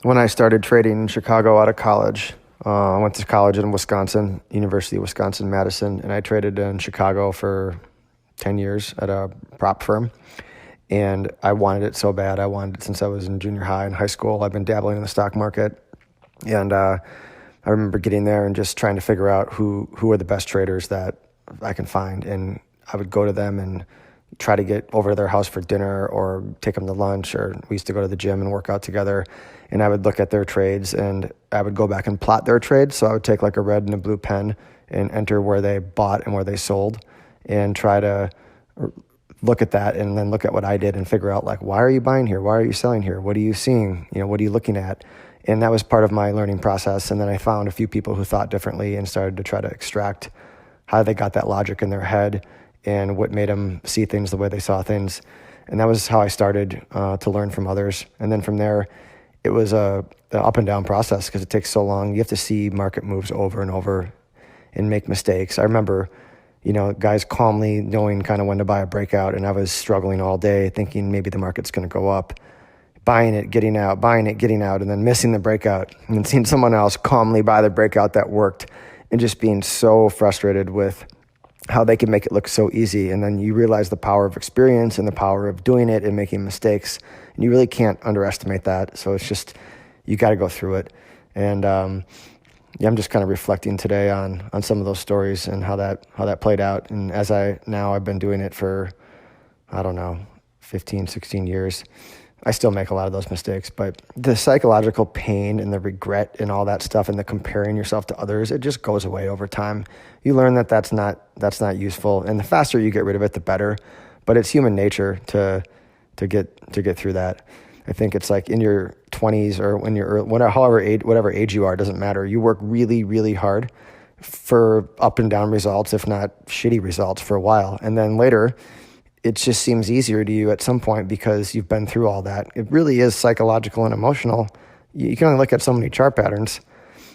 When I started trading in Chicago out of college, I went to college in Wisconsin, University of Wisconsin-Madison, and I traded in Chicago for 10 years at a prop firm. And I wanted it so bad. I wanted it since I was in junior high and high school. I've been dabbling in the stock market. And I remember getting there and just trying to figure out who are the best traders that I can find. And I would go to them and try to get over to their house for dinner or take them to lunch, or we used to go to the gym and work out together. And I would look at their trades and I would go back and plot their trades. So I would take like a red and a blue pen and enter where they bought and where they sold and try to look at that and then look at what I did and figure out, like, why are you buying here? Why are you selling here? What are you seeing? What are you looking at? And that was part of my learning process. And then I found a few people who thought differently and started to try to extract how they got that logic in their head and what made them see things the way they saw things. And that was how I started to learn from others. And then from there, it was a up and down process because it takes so long. You have to see market moves over and over and make mistakes. I remember, guys calmly knowing kind of when to buy a breakout, and I was struggling all day thinking maybe the market's going to go up, buying it, getting out, and then missing the breakout, and then seeing someone else calmly buy the breakout that worked, and just being so frustrated with how they can make it look so easy. And then you realize the power of experience and the power of doing it and making mistakes. And you really can't underestimate that. So it's just, you got to go through it. And I'm just kind of reflecting today on some of those stories and how that played out. And I've been doing it for, 15, 16 years. I still make a lot of those mistakes, but the psychological pain and the regret and all that stuff and the comparing yourself to others, it just goes away over time. You learn that that's not useful, and the faster you get rid of it, the better. But it's human nature to get through that. I think it's like in your 20s or when you're whatever age you are, it doesn't matter. You work really, really hard for up and down results, if not shitty results, for a while, and then later, it just seems easier to you at some point because you've been through all that. It really is psychological and emotional. You can only look at so many chart patterns,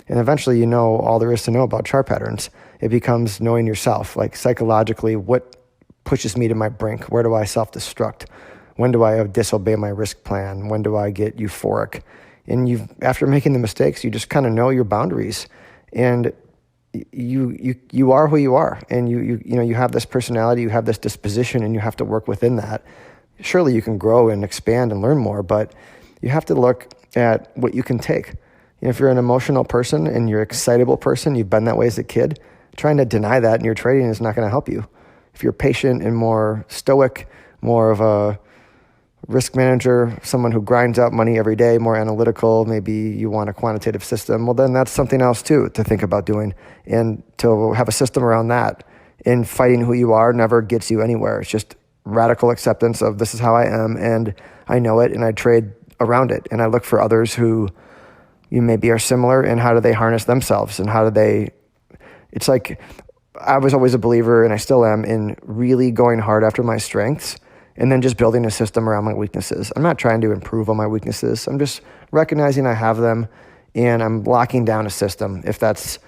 and eventually you know all there is to know about chart patterns. It becomes knowing yourself, like psychologically, what pushes me to my brink? Where do I self-destruct? When do I disobey my risk plan? When do I get euphoric? And after making the mistakes, you just kind of know your boundaries, and you are who you are, and you have this personality, you have this disposition, and you have to work within that. Surely you can grow and expand and learn more, but you have to look at what you can take. If you're an emotional person and you're an excitable person, you've been that way as a kid, trying to deny that in your trading is not going to help you. If you're patient and more stoic, more of a risk manager, someone who grinds out money every day, more analytical, maybe you want a quantitative system, well, then that's something else too to think about doing. And to have a system around that, and fighting who you are never gets you anywhere. It's just radical acceptance of this is how I am, and I know it, and I trade around it. And I look for others who maybe are similar, and how do they harness themselves, and it's like, I was always a believer, and I still am, in really going hard after my strengths and then just building a system around my weaknesses. I'm not trying to improve on my weaknesses. I'm just recognizing I have them, and I'm locking down a system. If that's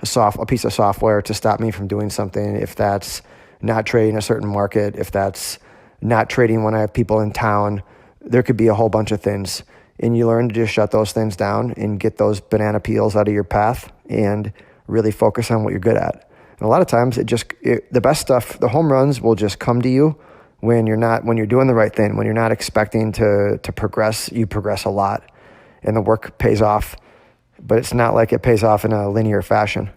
a piece of software to stop me from doing something, if that's not trading a certain market, if that's not trading when I have people in town, there could be a whole bunch of things. And you learn to just shut those things down and get those banana peels out of your path and really focus on what you're good at. And a lot of times the best stuff, the home runs will just come to you when you're doing the right thing, when you're not expecting to progress. You progress a lot, and the work pays off, but it's not like it pays off in a linear fashion.